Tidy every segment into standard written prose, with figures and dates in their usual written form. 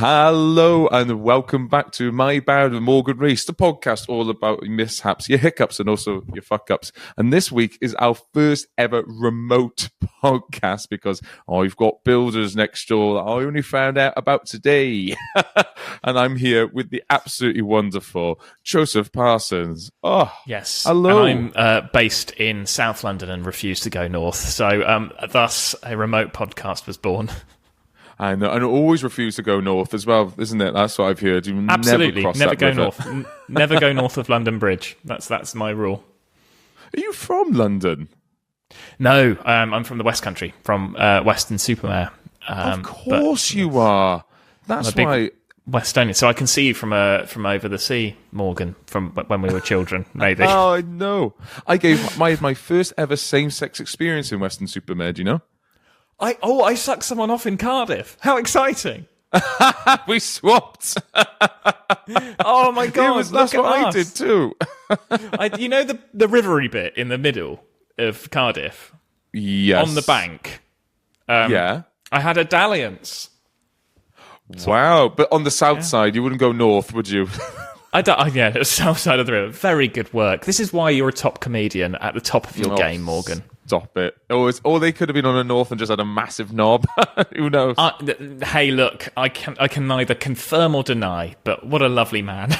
Hello and welcome back to My Bad with Morgan Rees, the podcast all about your mishaps, your hiccups, and also your fuck-ups. And this week is our first ever remote podcast because I've got builders next door that I only found out about today. And I'm here with the absolutely wonderful Joseph Parsons. Oh, yes. Hello. And I'm based in South London and refuse to go north. So thus a remote podcast was born. I know, and always refuse to go north as well, isn't it? That's what I've heard. You Absolutely, never go river. north. Never go north of London Bridge. That's my rule. Are you from London? No, I'm from the West Country, from Weston-super-Mare. Of course you are. That's why. Westonian, so I can see you from over the sea, Morgan, from when we were children, maybe. Oh, I know. I gave my first ever same-sex experience in Weston-super-Mare. Do you know? I sucked someone off in Cardiff. How exciting! We swapped. Oh my god! That's what I did too. You know the rivery bit in the middle of Cardiff? Yes. On the bank. Yeah. I had a dalliance. Wow. But on the south side, you wouldn't go north, would you? Yeah, the south side of the river. Very good work. This is why you're a top comedian at the top of your game, Morgan. Stop it. Or they could have been on a north and just had a massive knob. Who knows? Hey, look, I can neither confirm or deny, but what a lovely man.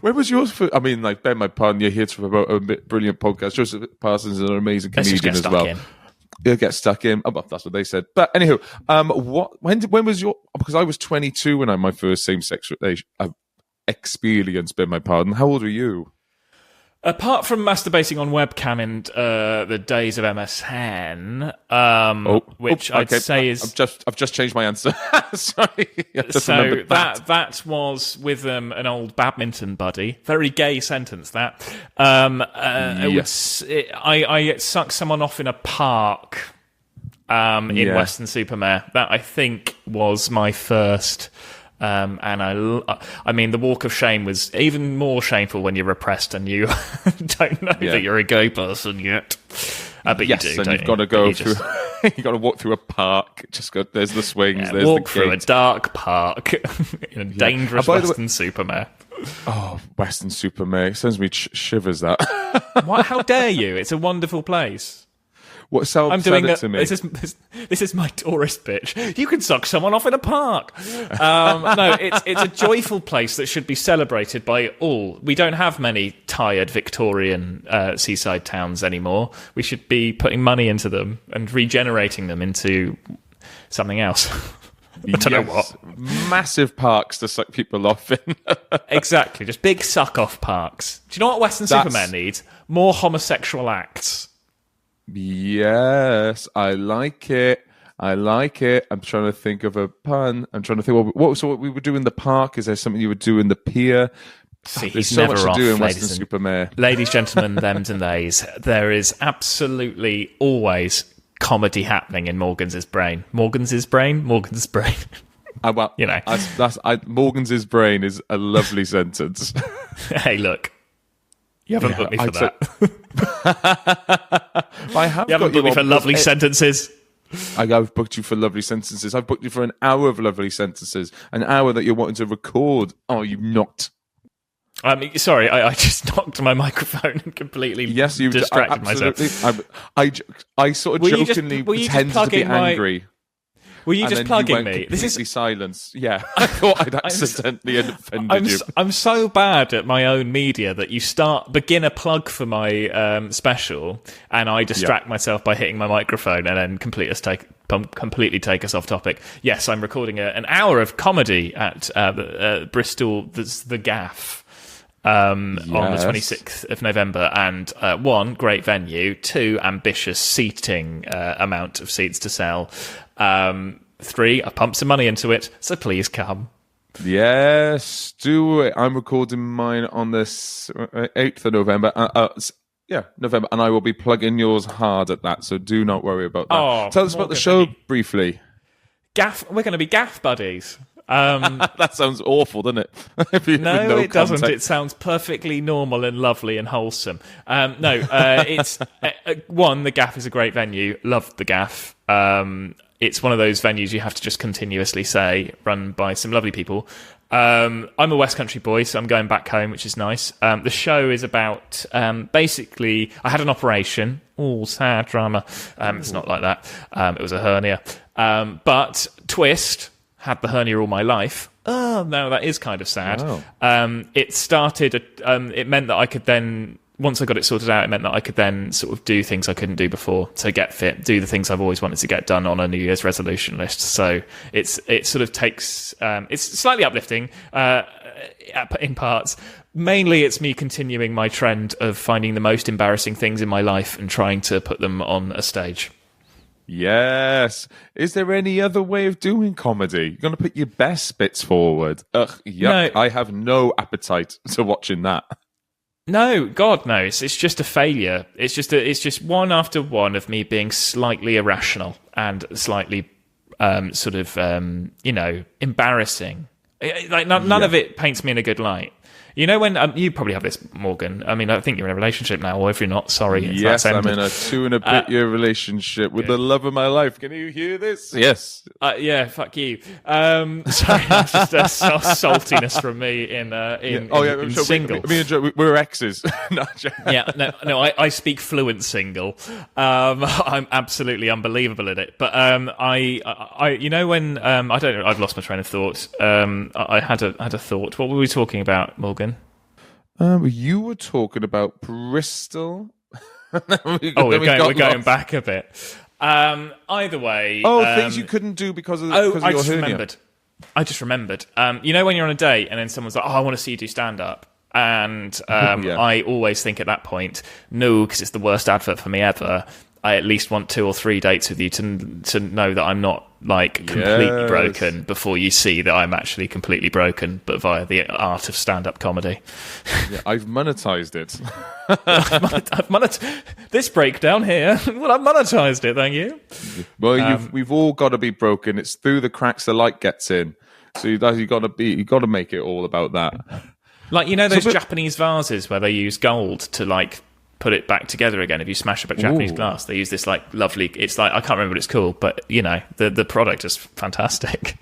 Where was yours? I mean, like, beg my pardon, you're here to promote a brilliant podcast. Joseph Parsons is an amazing comedian as well. You'll get stuck in. Oh, well, that's what they said. But anywho, when was your? Because I was 22 when I had my first same-sex experience. Beg my pardon. How old were you? Apart from masturbating on webcam in the days of MSN, which I'd say is... I've just changed my answer. Sorry. So that was with an old badminton buddy. Very gay sentence, that. Yes. I sucked someone off in a park in Weston-super-Mare. That, I think, was my first... and I mean, the walk of shame was even more shameful when you're repressed and you don't know that you're a gay person yet. But yes, you do, and you've got to go through. You've got to walk through a park. There's the swings. Yeah, there's walk the through gate. a dark park in a dangerous Weston-super-Mare. Oh, Weston-super-Mare sends me shivers. That. What? How dare you? It's a wonderful place. What? I'm doing it to me. This is my tourist bitch. You can suck someone off in a park. No, it's a joyful place that should be celebrated by all. We don't have many tired Victorian seaside towns anymore. We should be putting money into them and regenerating them into something else. I don't know what. Massive parks to suck people off in. Exactly, just big suck-off parks. Do you know what Weston-super-Mare needs? More homosexual acts. Yes, I like it. I'm trying to think of a pun. I'm trying to think what we would do in the park. Is there something you would do in the pier? See, there's he's so never much off, to do in Weston-super-Mare. Ladies, gentlemen, thems and theys. There is absolutely always comedy happening in Morgan's brain. Morgan's brain. Well, you know, Morgan's brain is a lovely sentence. Hey, look. You haven't booked me for that. I have. You haven't booked me for lovely sentences. I have booked you for lovely sentences. I've booked you for an hour of lovely sentences. An hour that you're wanting to record. Oh, you not. Sorry, I just knocked my microphone and completely distracted myself. I sort of jokingly pretended to be angry. Were you just plugging me? This is silence. Yeah, I thought I'd accidentally offended you. I'm so bad at my own media that you begin a plug for my special, and I distract myself by hitting my microphone, and then completely take us off topic. Yes, I'm recording an hour of comedy at Bristol. The Gaff. On the 26th of November, and 1, great venue, 2, ambitious seating amount of seats to sell, 3, I pumped some money into it, so please come. Yes, do it. I'm recording mine on the 8th of November. November, and I will be plugging yours hard at that, so do not worry about that. Tell us about the show briefly. We're going to be gaff buddies. That sounds awful, doesn't it? No, it doesn't. It sounds perfectly normal and lovely and wholesome. It's 1, the Gaff is a great venue. Loved the Gaff. it's one of those venues you have to just continuously say, run by some lovely people. I'm a West Country boy, so I'm going back home, which is nice. The show is about, basically, I had an operation. Oh, sad drama. It's not like that. It was a hernia. But twist, had the hernia all my life. Oh, no, that is kind of sad. Wow. It started, it meant that I could then, once I got it sorted out, it meant that I could then sort of do things I couldn't do before. So get fit, do the things I've always wanted to get done on a New Year's resolution list. So it sort of takes, it's slightly uplifting in parts. Mainly it's me continuing my trend of finding the most embarrassing things in my life and trying to put them on a stage. Yes. Is there any other way of doing comedy? You're going to put your best bits forward. Ugh, yuck. No. I have no appetite to watching that. No, God knows. It's just a failure. It's just one after one of me being slightly irrational and slightly embarrassing. Like none of it paints me in a good light. You know when you probably have this, Morgan. I mean, I think you're in a relationship now, or if you're not, sorry. Yes, I'm in a 2.5-year relationship with the love of my life. Can you hear this? Yes. Yeah, fuck you. Sorry, that's just saltiness from me in single. Me and Joe, we're exes. I speak fluent single. I'm absolutely unbelievable at it. But I you know when I don't know, I've lost my train of thought. I had a thought. What were we talking about, Morgan? You were talking about Bristol. We're going back a bit. Either way. Things you couldn't do because of your hernia. I just remembered. You know when you're on a date and then someone's like, "Oh, I want to see you do stand up," and I always think at that point, no, because it's the worst advert for me ever. I at least want 2 or 3 dates with you to know that I'm not like completely broken before you see that I'm actually completely broken, but via the art of stand-up comedy. Yeah, I've monetized it. I've monetized this breakdown here. Well, I've monetized it, thank you. Well, we've all got to be broken. It's through the cracks the light gets in. So you got to make it all about that. Like, you know those Japanese vases where they use gold to like put it back together again. If you smash up a Japanese glass, they use this like lovely, it's like, I can't remember what it's called, but you know, the product is fantastic.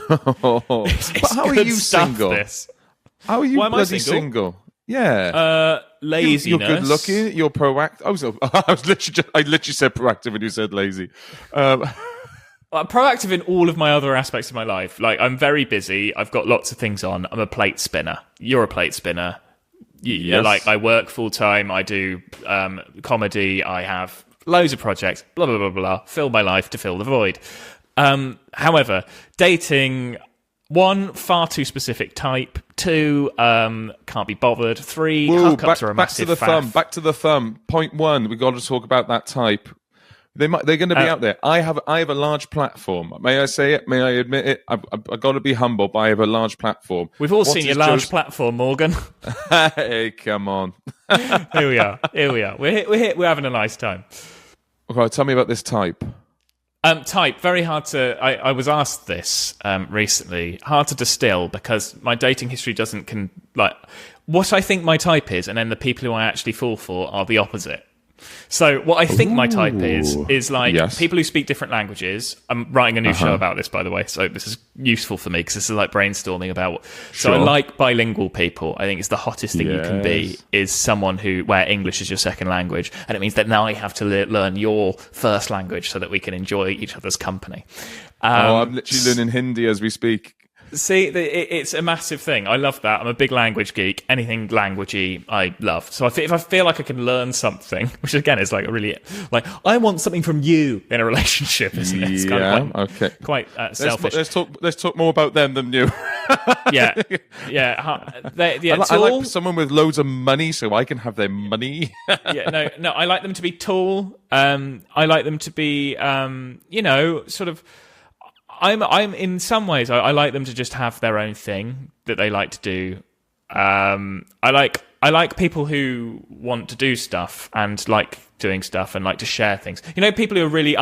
But how are you single? How are you bloody single? Yeah. Laziness. You're good looking, you're proactive. I literally said proactive and you said lazy. I'm proactive in all of my other aspects of my life. Like, I'm very busy. I've got lots of things on. I'm a plate spinner. You're a plate spinner. Yes. Like, I work full time. I do comedy. I have loads of projects. Blah blah blah blah. Fill my life to fill the void. However, dating, 1, far too specific type. 2, can't be bothered. 3, hookups are a massive faff. Back to the thumb. Point 1. We've got to talk about that type. They're going to be out there. I have a large platform. May I say it? May I admit it? I've got to be humble, but I have a large platform. We've all seen your large platform, Morgan. Hey, come on. Here we are. We're here. We're having a nice time. Okay, tell me about this type. Type, very hard to... I was asked this recently. Hard to distill because my dating history doesn't... what I think my type is, and then the people who I actually fall for are the opposite. So what I think my type is like people who speak different languages. I'm writing a new show about this, by the way, so this is useful for me because this is like brainstorming about So I like bilingual people. I think it's the hottest thing you can be is someone where English is your second language, and it means that now I have to learn your first language so that we can enjoy each other's company. I'm literally learning Hindi as we speak. See, it's a massive thing. I love that. I'm a big language geek. Anything languagey, I love. So if I feel like I can learn something, which again is like a really like I want something from you in a relationship, isn't it? It's kind of quite selfish. Let's talk more about them than you. Yeah. I like someone with loads of money, so I can have their money. No. I like them to be tall. I like them to be, sort of. I'm in some ways I like them to just have their own thing that they like to do. I like people who want to do stuff and like doing stuff and like to share things. You know, people who are really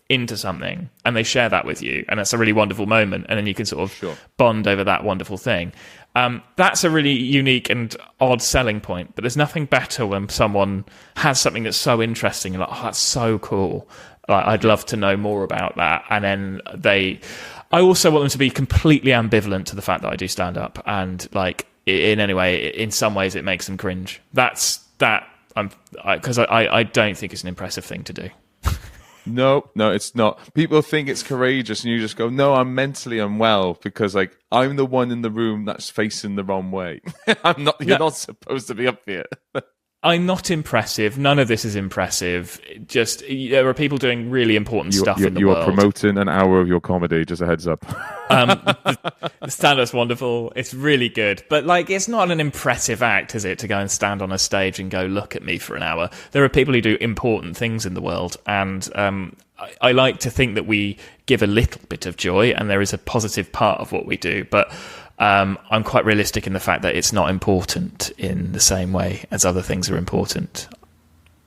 into something and they share that with you, and that's a really wonderful moment. And then you can sort of bond over that wonderful thing. That's a really unique and odd selling point. But there's nothing better when someone has something that's so interesting and like, oh, that's so cool. Like, I'd love to know more about that. And then I also want them to be completely ambivalent to the fact that I do stand up, and like in any way, in some ways, it makes them cringe. Because I don't think it's an impressive thing to do. No, it's not. People think it's courageous, and you just go, no, I'm mentally unwell because like I'm the one in the room that's facing the wrong way. I'm not. You're not supposed to be up here. I'm not impressive. None of this is impressive. Just there are people doing really important stuff in the world. You are promoting an hour of your comedy. Just a heads up. The stand-up's wonderful. It's really good, but like, it's not an impressive act, is it, to go and stand on a stage and go, look at me for an hour? There are people who do important things in the world, and I like to think that we give a little bit of joy, and there is a positive part of what we do, but I'm quite realistic in the fact that it's not important in the same way as other things are important.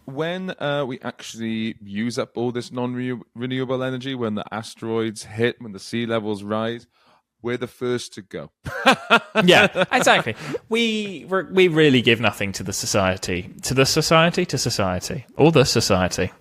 When we actually use up all this non-renewable energy, when the asteroids hit, when the sea levels rise, we're the first to go. Yeah, exactly. We really give nothing to the society, or the society.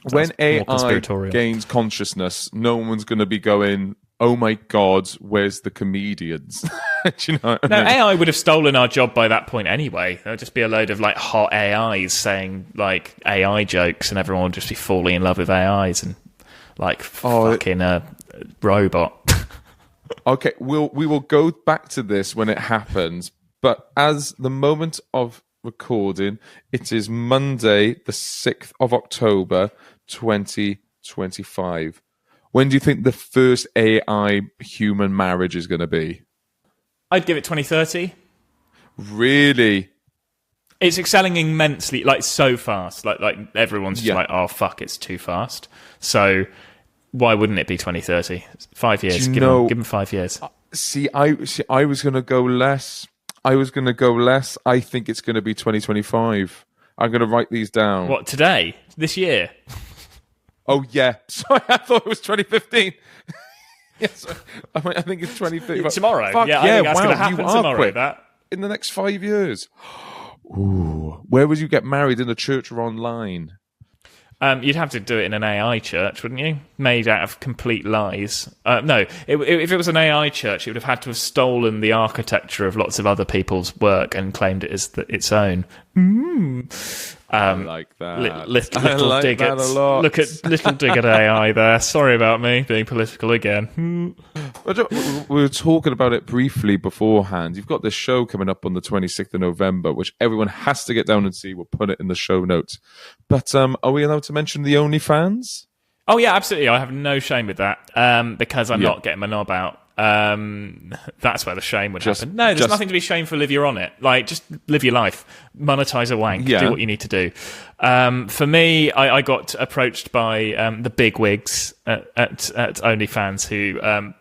When AI gains consciousness, no one's going to be going, oh my God, where's the comedians? Do you know what I mean? AI would have stolen our job by that point anyway. There would just be a load of like hot AIs saying like AI jokes, and everyone would just be falling in love with AIs and like fucking a robot. Okay, we will go back to this when it happens, but as the moment of recording, it is Monday, the 6th of October, 2025. When do you think the first AI human marriage is going to be? I'd give it 2030. Really? It's excelling immensely, like so fast. Like everyone's just like, oh fuck, it's too fast. So why wouldn't it be 2030? 5 years. Give them 5 years. I was going to go less. I think it's going to be 2025. I'm going to write these down. What, today? This year? Oh, yeah. Sorry, I thought it was 2015. Yes, I think it's 2030. Tomorrow? Fuck, I think that's going to happen tomorrow. Quick. That in the next 5 years. Ooh. Where would you get married, in a church or online? You'd have to do it in an AI church, wouldn't you? Made out of complete lies. No, if it was an AI church, it would have had to have stolen the architecture of lots of other people's work and claimed it as its own. I like that. Little like dig that at, a lot. Look at little dig at AI there. Sorry about me being political again. We were talking about it briefly beforehand. You've got this show coming up on the 26th of November, which everyone has to get down and see. We'll put it in the show notes. But are we allowed to mention the OnlyFans? Oh, yeah, absolutely. I have no shame with that because I'm not getting my knob out. That's where the shame would happen. No, there's nothing to be shameful if you're on it. Like, just live your life, monetize a wank, do what you need to do. For me, I got approached by the big wigs at OnlyFans who,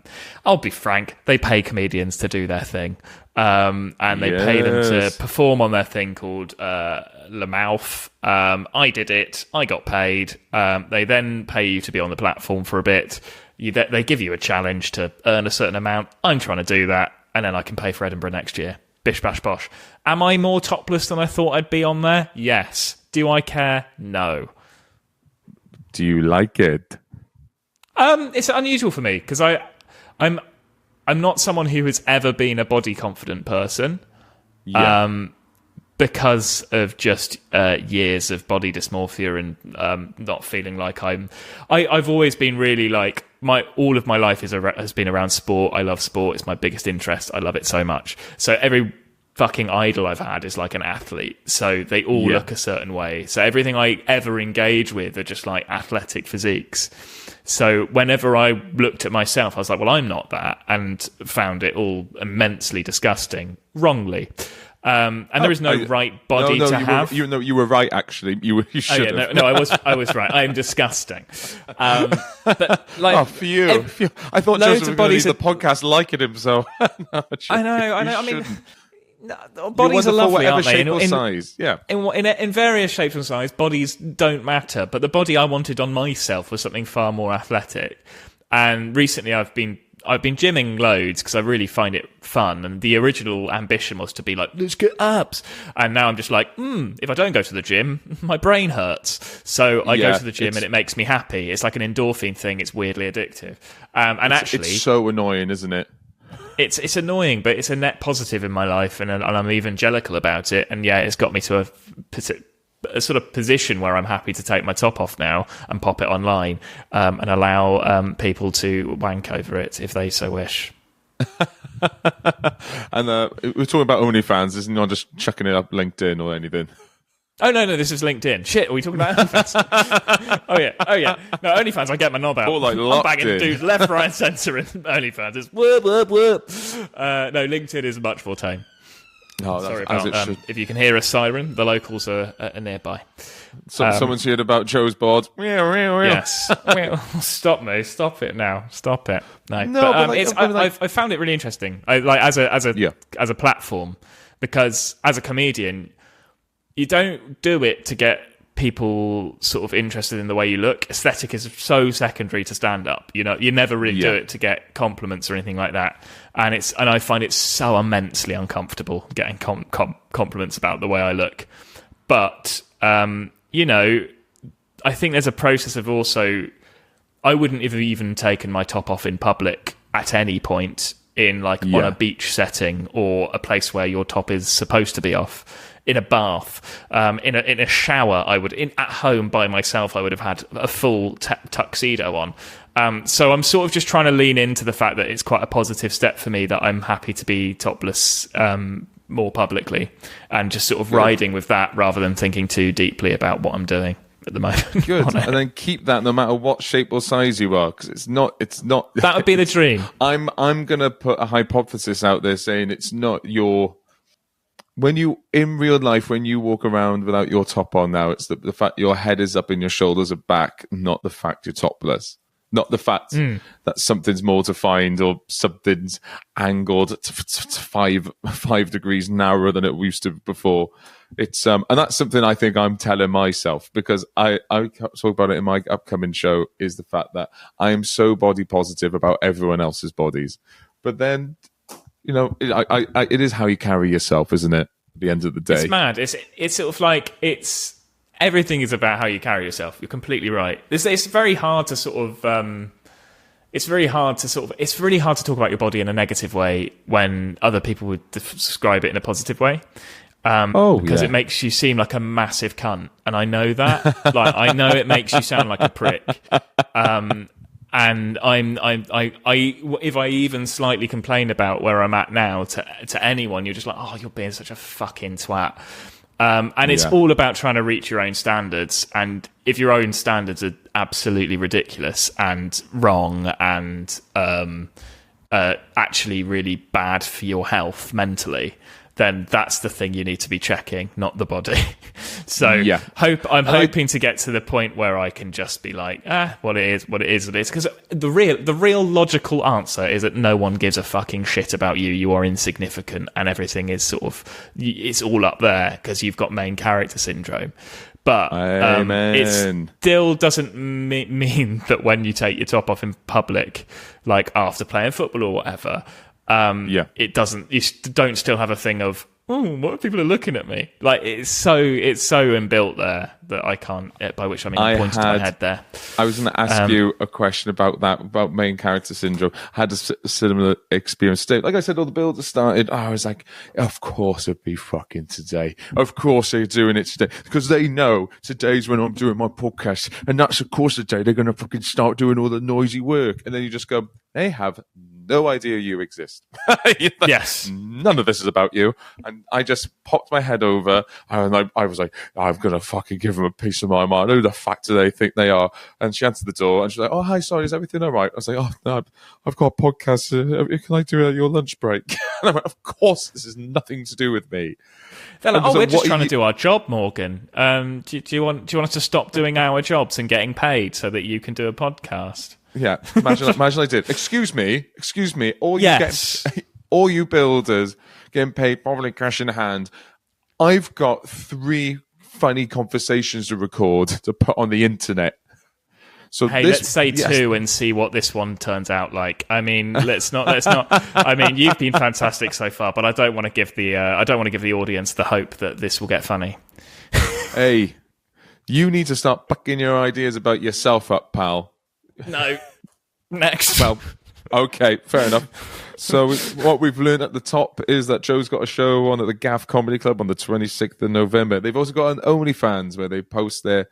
I'll be frank, they pay comedians to do their thing. And they pay them to perform on their thing called Le Mouth. I did it. I got paid. They then pay you to be on the platform for a bit. They give you a challenge to earn a certain amount. I'm trying to do that, and then I can pay for Edinburgh next year. Bish, bash, bosh. Am I more topless than I thought I'd be on there? Yes. Do I care? No. Do you like it? It's unusual for me because I'm not someone who has ever been a body confident person. Yeah. Because of just years of body dysmorphia and not feeling like I've always been really like all of my life has been around sport. I love sport. It's my biggest interest. I love it so much. So every fucking idol I've had is like an athlete. So they all look a certain way. So everything I ever engage with are just like athletic physiques. So whenever I looked at myself, I was like, well, I'm not that, and found it all immensely disgusting, wrongly. And there is no right body to have. You were right. Actually, you should. I was right. I am disgusting. But like, for you, I thought Joseph was going to leave the podcast liking him. So I know. I mean, bodies are lovely, aren't they? Shape or size. Yeah. In various shapes and sizes, bodies don't matter. But the body I wanted on myself was something far more athletic. And recently, I've been I've been gymming loads because I really find it fun, and the original ambition was to be like, let's get abs, and now I'm just like, if I don't go to the gym, my brain hurts, so I go to the gym and it makes me happy. It's like an endorphin thing. It's weirdly addictive, it's so annoying, isn't it? It's annoying, but it's a net positive in my life, and I'm evangelical about it, and yeah, it's got me to a sort of position where I'm happy to take my top off now and pop it online, and allow people to wank over it if they so wish. And we're talking about OnlyFans, isn't not just chucking it up LinkedIn or anything. Oh, no, this is LinkedIn. Shit, are we talking about OnlyFans? Oh, yeah. No, OnlyFans, I get my knob out. I'm bagging dudes left, right, and centre in OnlyFans. It's whoop. No, LinkedIn is much more tame. Oh, sorry about if you can hear a siren, the locals are nearby. Someone's heard about Joe's board. Yes. Stop it now. Stop it. No, I found it really interesting. As a platform, because as a comedian, you don't do it to get people sort of interested in the way you look. Aesthetic is so secondary to stand up. You never really do it to get compliments or anything like that. And I find it so immensely uncomfortable getting compliments about the way I look. But I think there's a process of also, I wouldn't have even taken my top off in public at any point on a beach setting or a place where your top is supposed to be off. In a bath, in a shower, at home by myself, I would have had a full tuxedo on. So I'm sort of just trying to lean into the fact that it's quite a positive step for me that I'm happy to be topless more publicly, and just sort of riding with that rather than thinking too deeply about what I'm doing at the moment. Good, and then keep that no matter what shape or size you are, because it's not. That would be the dream. I'm gonna put a hypothesis out there saying it's not your. When you, in real life, when you walk around without your top on now, it's the fact your head is up and your shoulders are back, not the fact you're topless. Not the fact that something's more defined or something's angled to 5 degrees narrower than it used to before. It's and that's something I think I'm telling myself, because I talk about it in my upcoming show, is the fact that I am so body positive about everyone else's bodies. But then, it is how you carry yourself, isn't it? At the end of the day, it's mad. It's sort of like everything is about how you carry yourself. You're completely right. It's very hard to sort of. It's really hard to talk about your body in a negative way when other people would describe it in a positive way. Because it makes you seem like a massive cunt, and I know that. I know it makes you sound like a prick. And if I even slightly complain about where I'm at now to anyone, you're just like, oh, you're being such a fucking twat. And it's all about trying to reach your own standards. And if your own standards are absolutely ridiculous and wrong and actually really bad for your health mentally, then that's the thing you need to be checking, not the body. So I'm hoping to get to the point where I can just be like, what it is. Because the real logical answer is that no one gives a fucking shit about you. You are insignificant, and everything is it's all up there because you've got main character syndrome. But it still doesn't mean that when you take your top off in public, like after playing football or whatever, it doesn't. You don't still have a thing of, oh, what if people are looking at me? Like it's so inbuilt there that I can't. By which I mean pointing to my head there. I was going to ask you a question about that, about main character syndrome. I had a similar experience today. Like I said, all the builds started. I was like, of course it'd be fucking today. Of course they're doing it today because they know today's when I'm doing my podcast, and that's of course the day they're going to fucking start doing all the noisy work. And then you just go, they have no idea you exist. Yes. None of this is about you. And I just popped my head over and I was like, I'm going to fucking give them a piece of my mind. Who the fuck do they think they are? And she answered the door and she's like, oh, hi, sorry, is everything all right? I was like, oh, no, I've got a podcast. Can I do it at your lunch break? And I went, of course, this has nothing to do with me. They're like, we're just trying to do our job, Morgan. Do you want us to stop doing our jobs and getting paid so that you can do a podcast? Yeah, imagine I did. Excuse me. All you builders getting paid probably cash in hand. I've got 3 funny conversations to record to put on the internet. So hey, let's say 2 and see what this one turns out like. I mean, let's not. I mean, you've been fantastic so far, but I don't want to give the audience the hope that this will get funny. Hey, you need to start bucking your ideas about yourself up, pal. No. Next. Well, okay, fair enough. So what we've learned at the top is that Joe's got a show on at the Gaff Comedy Club on the 26th of November. They've also got an OnlyFans where they post their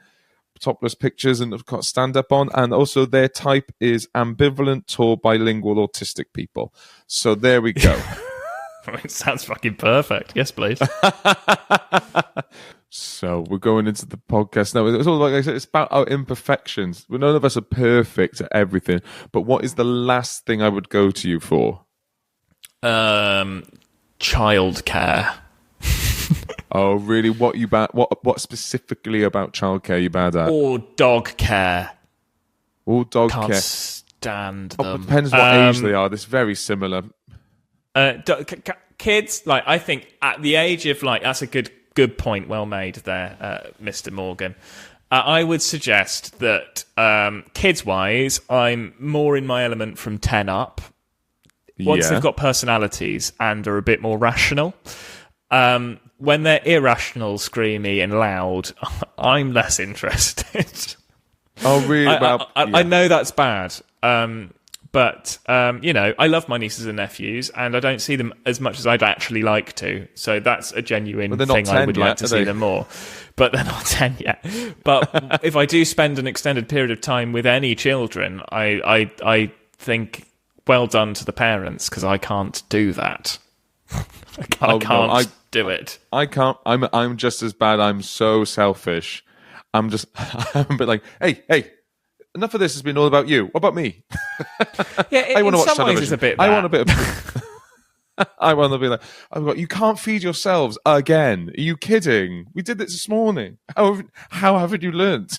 topless pictures and have got stand-up on, and also their type is ambivalent, tall, bilingual, autistic people. So there we go. It sounds fucking perfect. Yes, please. So we're going into the podcast now. It's all like I said, it's about our imperfections. Well, none of us are perfect at everything, but what is the last thing I would go to you for? Childcare. Oh, really? What you bad? What specifically about childcare you bad at? Or dog care. Or dog Can't care. Stand them. It depends what age they are. It's very similar. Kids, like, I think at the age of, like, that's a good point, well made there, Mr. Morgan. I would suggest that kids-wise, I'm more in my element from 10 up. Once they've got personalities and are a bit more rational. When they're irrational, screamy and loud, I'm less interested. Oh, really? I know that's bad. But, I love my nieces and nephews, and I don't see them as much as I'd actually like to. So that's a genuine thing I would like to see them more. But they're not 10 yet. But if I do spend an extended period of time with any children, I think, well done to the parents, because I can't do that. I can't do it. I can't. I'm just as bad. I'm so selfish. I'm a bit like, hey. Enough of this has been all about you. What about me? Yeah, I want to watch some ways television. It's a bit. I want a bit of. I want to be like, you can't feed yourselves again. Are you kidding? We did this morning. How haven't you learnt?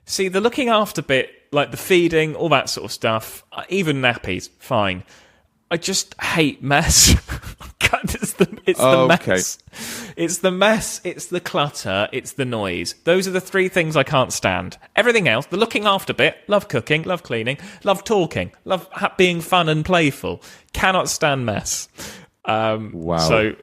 See, the looking after bit, like the feeding, all that sort of stuff, even nappies, fine. I just hate mess. It's the mess. It's the mess, it's the clutter, it's the noise. Those are the 3 things I can't stand. Everything else, the looking after bit, love cooking, love cleaning, love talking, love being fun and playful. Cannot stand mess. Wow. So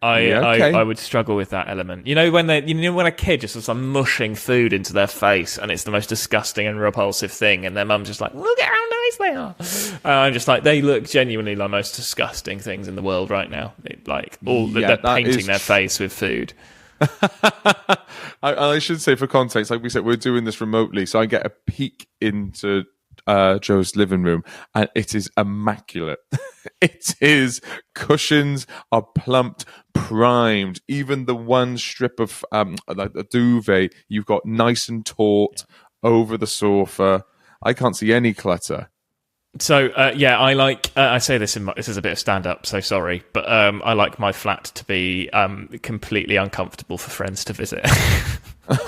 I would struggle with that element. When a kid just has some mushing food into their face and it's the most disgusting and repulsive thing, and their mum's just like, look at how nice they are. I'm just like, they look genuinely like the most disgusting things in the world right now. They're painting their face with food. I should say, for context, like we said, we're doing this remotely, so I get a peek into Joe's living room, and it is immaculate. It is, cushions are plumped, primed. Even the one strip of like a duvet you've got nice and taut over the sofa. I can't see any clutter. So I like. I say this this is a bit of stand-up, so sorry, but I like my flat to be completely uncomfortable for friends to visit.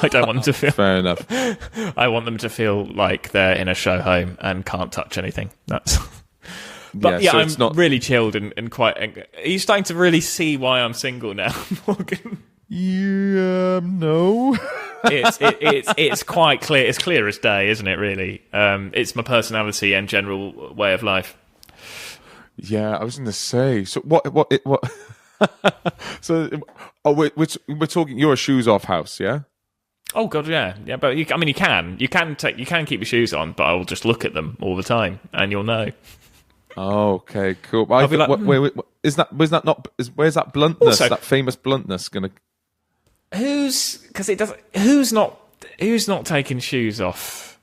I don't want them to feel. Fair enough. I want them to feel like they're in a show home and can't touch anything. That's. But so I'm not really chilled and quite. Are you starting to really see why I'm single now, Morgan? No. It's quite clear. It's clear as day, isn't it? Really, it's my personality and general way of life. Yeah, I was going to say. So what? So, we're talking. You're a shoes off house, yeah? Oh God, yeah. But you can keep your shoes on, but I'll just look at them all the time, and you'll know. Oh, okay, cool. I'll be like, where's that bluntness? Also, that famous bluntness gonna? Who's not taking shoes off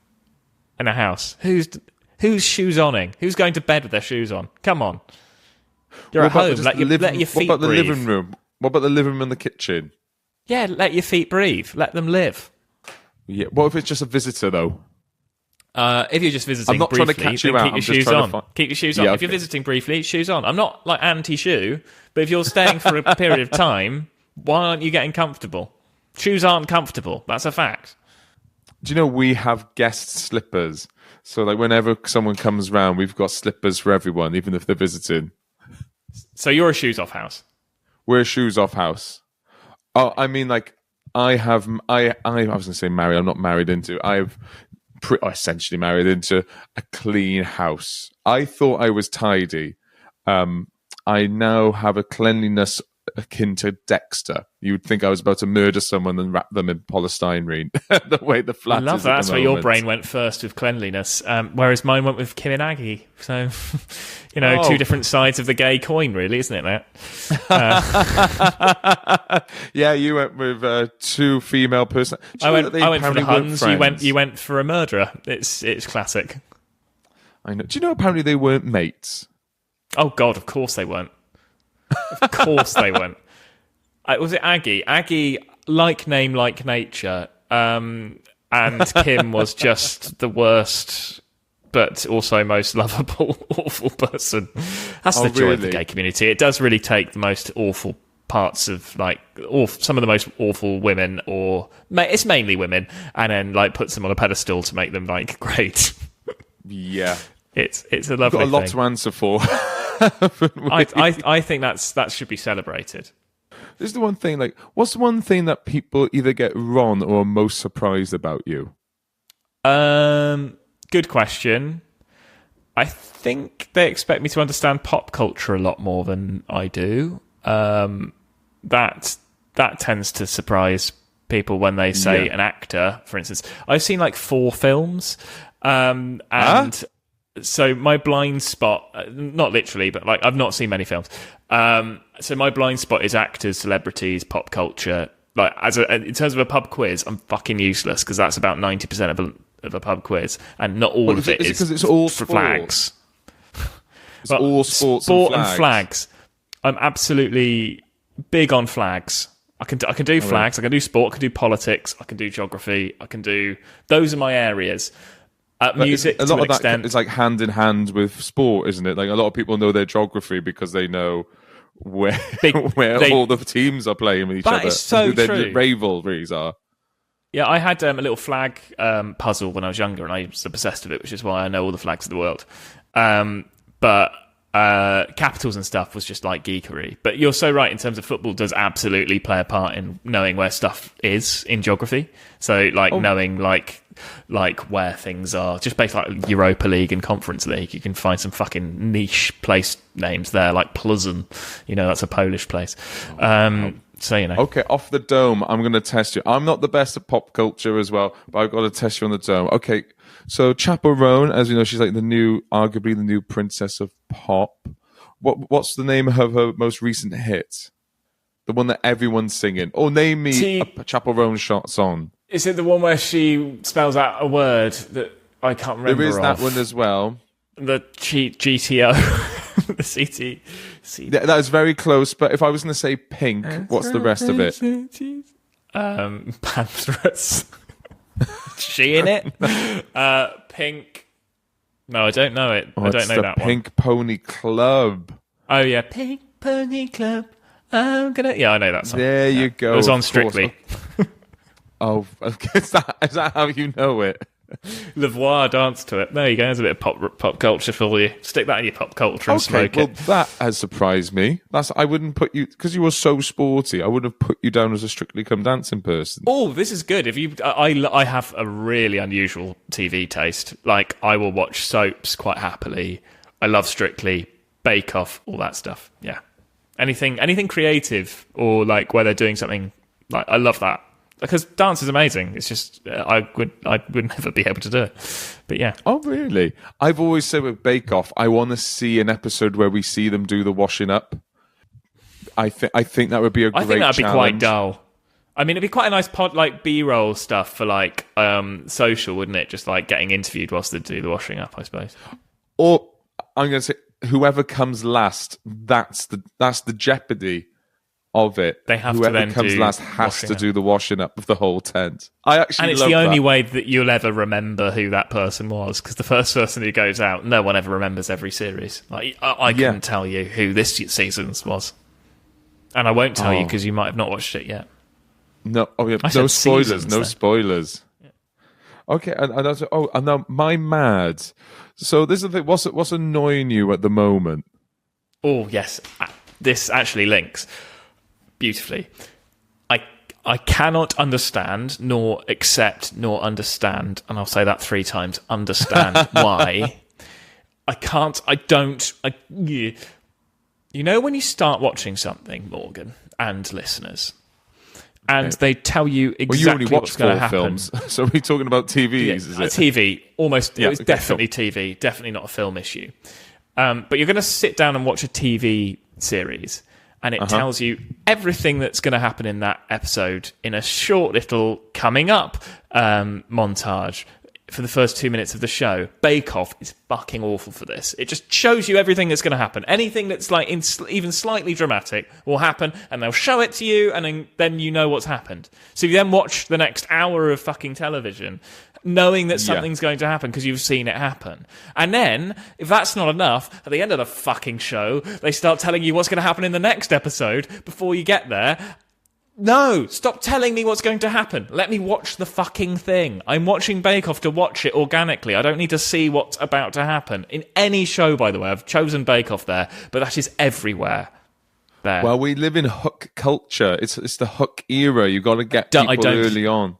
in a house? Who's shoes oning? Who's going to bed with their shoes on? Come on, you're at home. Let your feet breathe. What about the living room? What about the living room and the kitchen? Yeah, let your feet breathe. Let them live. Yeah. What if it's just a visitor though? If you're just visiting I'm not briefly, trying to catch you out. Keep your shoes on. Keep your shoes on. If you're visiting briefly, shoes on. I'm not like anti-shoe, but if you're staying for a period of time, why aren't you getting comfortable? Shoes aren't comfortable. That's a fact. Do you know we have guest slippers? So like whenever someone comes round, we've got slippers for everyone, even if they're visiting. So you're a shoes off house. We're a shoes off house. Oh, I mean, like I was going to say married. I'm not married into. I've essentially married into a clean house. I thought I was tidy. I now have a cleanliness akin to Dexter. You would think I was about to murder someone and wrap them in polystyrene. The way the flat I love is that. at That's the where your moment. brain went first with cleanliness, whereas mine went with Kim and Aggie. So, Oh. two different sides of the gay coin, really, isn't it, Matt? Yeah, you went with two female person. I went for the Huns. Friends? You went for a murderer. It's classic. I know. Do you know apparently they weren't mates? Oh God, of course they weren't. Of course they weren't. Was it Aggie? Aggie, like name, like nature. And Kim was just the worst, but also most lovable, awful person. That's the joy of the gay community. It does really take the most awful parts of some of the most awful women, or it's mainly women, and then puts them on a pedestal to make them great. Yeah, it's a lovely You've got a lot thing. to answer for. I think that should be celebrated. This is the one thing. What's the one thing that people either get wrong or are most surprised about you? Good question. I think they expect me to understand pop culture a lot more than I do. That tends to surprise people when they say an actor, for instance. I've seen 4 films, and so my blind spot, not literally, but I've not seen many films. So my blind spot is actors, celebrities, pop culture. In terms of a pub quiz, I'm fucking useless because that's about 90% of a pub quiz, and not all of it is because it's all for sport. flags. It's all sports sport and and flags. I'm absolutely big on flags. I can do flags. I can do sport. I can do politics. I can do geography. Those are my areas. Music, a to lot an of that extent. is hand in hand with sport, isn't it? A lot of people know their geography because they know where all the teams are playing with each other. That is so and who true. their rivalries are. Yeah, I had a little flag puzzle when I was younger, and I was obsessed with it, which is why I know all the flags of the world. But capitals and stuff was just geekery. But you're so right, in terms of football does absolutely play a part in knowing where stuff is in geography. So knowing where things are, just based Europa League and Conference League, you can find some fucking niche place names there, like Plzeň. That's a Polish place. So Okay, off the dome, I'm going to test you. I'm not the best at pop culture as well, but I've got to test you on the dome. Okay, so Chaperone, as you know, she's arguably the new princess of pop. What's the name of her most recent hit? The one that everyone's singing. Or name me a Chaperone song. Is it the one where she spells out a word that I can't remember? There is that one as well. The GTO. The CT. That is very close, but if I was going to say pink, what's the rest of it? Panthers. She in it? Pink. No, I don't know it. I don't know that one. Pink Pony Club. Oh yeah, Pink Pony Club. I'm gonna. Yeah, I know that song. There you go. It was on Strictly. Oh, is that how you know it? Le Voir danced to it. There you go. There's a bit of pop culture for you. Stick that in your pop culture and smoke it. That has surprised me. I wouldn't put you, because you were so sporty, I wouldn't have put you down as a Strictly Come Dancing person. Oh, this is good. I have a really unusual TV taste. I will watch soaps quite happily. I love Strictly, Bake Off, all that stuff. Yeah, anything creative or where they're doing something. I love that. Because dance is amazing. It's just I would never be able to do it. But yeah. Oh really? I've always said with Bake Off, I want to see an episode where we see them do the washing up. I think that would be a great challenge. I think that'd be quite dull. I mean, it'd be quite a nice pod, B-roll stuff for social, wouldn't it? Just getting interviewed whilst they do the washing up, I suppose. Or I'm going to say, whoever comes last, that's the jeopardy of it. They have Whoever to then comes do last has to do the washing up of the whole tent. And it's the only way that you'll ever remember who that person was, because the first person who goes out, no one ever remembers every series. I couldn't tell you who this season's was, and I won't tell you because you might have not watched it yet. No, no spoilers. No spoilers. Yeah. Okay, and now my mad. So this is the thing. What's annoying you at the moment? Oh yes, this actually links beautifully. I cannot understand, nor accept, nor understand, and I'll say that 3 times, understand why. You know when you start watching something, Morgan, and listeners, and they tell you exactly what's going to happen. Films. So we're talking about TVs, is it? TV, almost. Yeah, it was definitely TV, definitely not a film issue. But you're going to sit down and watch a TV series, and it tells you everything that's going to happen in that episode in a short little coming up montage for the first 2 minutes of the show. Bake Off is fucking awful for this. It just shows you everything that's going to happen. Anything that's like even slightly dramatic will happen, and they'll show it to you, and then you know what's happened. So you then watch the next hour of fucking television knowing that something's going to happen because you've seen it happen. And then, if that's not enough, at the end of the fucking show, they start telling you what's going to happen in the next episode before you get there. No, stop telling me what's going to happen. Let me watch the fucking thing. I'm watching Bake Off to watch it organically. I don't need to see what's about to happen. In any show, by the way, I've chosen Bake Off there, but that is everywhere. There. Well, we live in hook culture. It's the hook era. You've got to get people early on.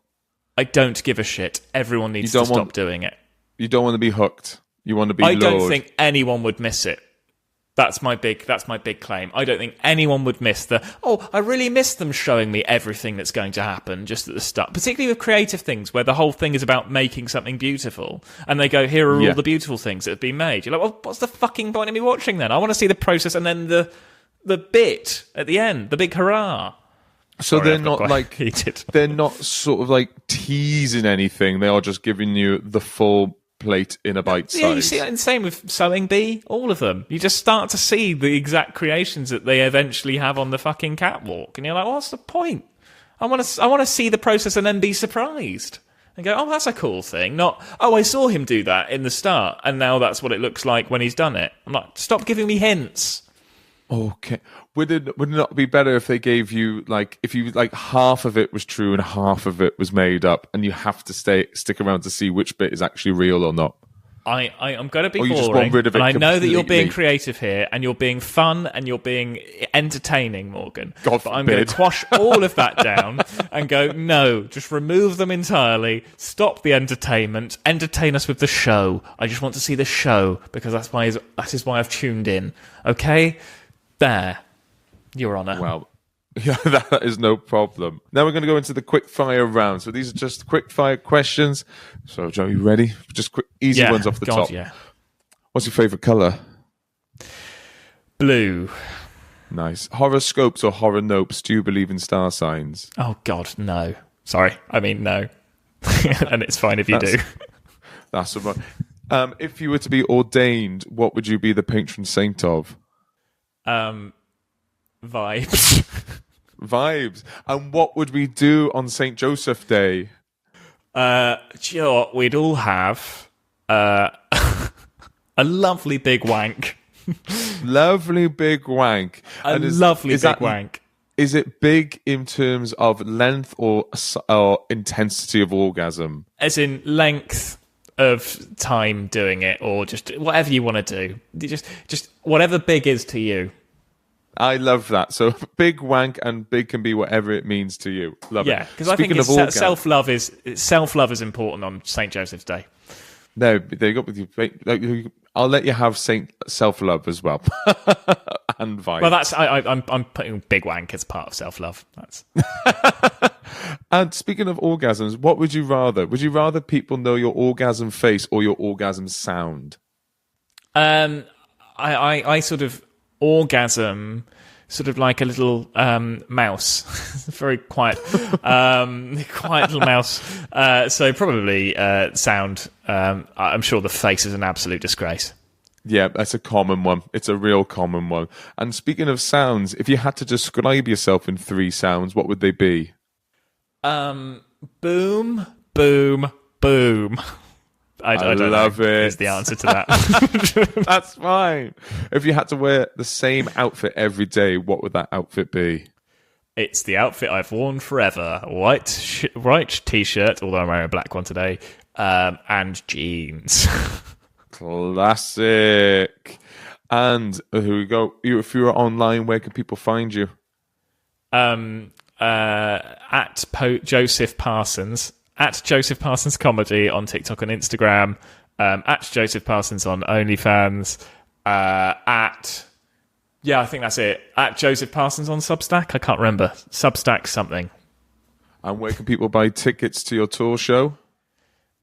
I don't give a shit. Everyone needs to stop doing it. You don't want to be hooked. You want to be lured. I don't think anyone would miss it. That's my big claim. I don't think anyone would miss I really miss them showing me everything that's going to happen just at the start. Particularly with creative things where the whole thing is about making something beautiful. And they go, here are all the beautiful things that have been made. You're like, well, what's the fucking point of me watching then? I want to see the process and then the bit at the end, the big hurrah. So they're not like they're not sort of like teasing anything. They are just giving you the full plate in a bite size. Yeah, you see, and same with Sewing Bee, all of them. You just start to see the exact creations that they eventually have on the fucking catwalk, and you're like, what's the point? I want to see the process and then be surprised and go, oh, that's a cool thing. Not, oh, I saw him do that in the start, and now that's what it looks like when he's done it. I'm like, stop giving me hints. Okay. Would it not be better if they gave you if half of it was true and half of it was made up, and you have to stick around to see which bit is actually real or not? I'm going to be boring, just want rid of it, and I know that you're being completely. creative here, and you're being fun, and you're being entertaining, Morgan. But I'm going to quash all of that down and go, no, just remove them entirely. Stop the entertainment. Entertain us with the show. I just want to see the show because that is why I've tuned in. Okay, there, Your Honour. Well. Yeah, that is no problem. Now we're going to go into the quickfire round. So these are just quickfire questions. So, Joe, you ready? Just quick, easy ones off the top. Yeah. What's your favourite colour? Blue. Nice. Horoscopes or horror nopes? Do you believe in star signs? Oh, God, no. Sorry. I mean, no. And it's fine if you do. That's right. If you were to be ordained, what would you be the patron saint of? Vibes. Vibes. And what would we do on St. Joseph Day? Do you know what? We'd all have a lovely big wank. Lovely big wank. Lovely big wank. Is it big in terms of length or intensity of orgasm? As in length of time doing it, or just whatever you want to do. Just whatever big is to you. I love that. So big wank, and big can be whatever it means to you. Love it. Yeah, because I think self-love is important on St. Joseph's Day. No, there you go with you. I'll let you have self-love as well, and vibes. Well, I'm putting big wank as part of self-love. That's. And speaking of orgasms, what would you rather? Would you rather people know your orgasm face or your orgasm sound? I sort of orgasm sort of like a little mouse. Very quiet little mouse. So probably sound. I'm sure the face is an absolute disgrace. Yeah, that's a common one. It's a real common one. And speaking of sounds, if you had to describe yourself in 3 sounds, what would they be? Boom, boom, boom. I don't love know it. Is the answer to that. That's fine. If you had to wear the same outfit every day, what would that outfit be? It's the outfit I've worn forever. White t-shirt, although I'm wearing a black one today, and jeans. Classic. And here we go. If you're online, where can people find you? Joseph Parsons, at Joseph Parsons Comedy on TikTok and Instagram, at Joseph Parsons on OnlyFans, I think that's it. At Joseph Parsons on Substack. I can't remember. Substack something. And where can people buy tickets to your tour show?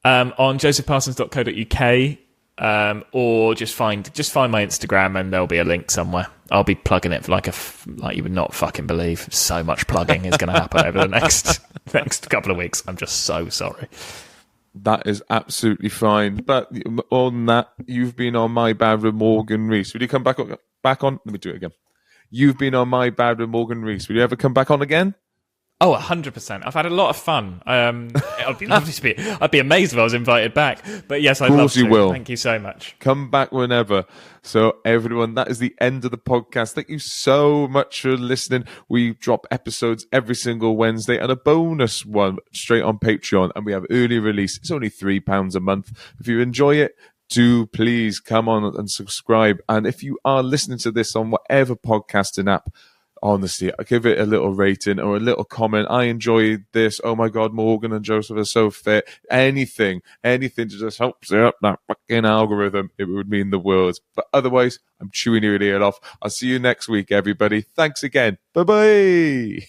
On josephparsons.co.uk, or just find my Instagram and there'll be a link somewhere. I'll be plugging it for like you would not fucking believe. So much plugging is going to happen over the next couple of weeks. I'm just so sorry. That is absolutely fine. But on that, you've been on My Bad with Morgan Rees. Will you come back on? Let me do it again. You've been on My Bad with Morgan Rees. Will you ever come back on again? Oh, 100%. I've had a lot of fun. It'd be lovely to be. I'd be amazed if I was invited back. But yes, I'd love to. Of course you will. Thank you so much. Come back whenever. So everyone, that is the end of the podcast. Thank you so much for listening. We drop episodes every single Wednesday and a bonus one straight on Patreon. And we have early release. It's only £3 a month. If you enjoy it, do please come on and subscribe. And if you are listening to this on whatever podcasting app, honestly, I give it a little rating or a little comment. I enjoyed this. Oh my God, Morgan and Joseph are so fit. Anything to just help set up that fucking algorithm. It would mean the world. But otherwise, I'm chewing your ear off. I'll see you next week, everybody. Thanks again. Bye-bye.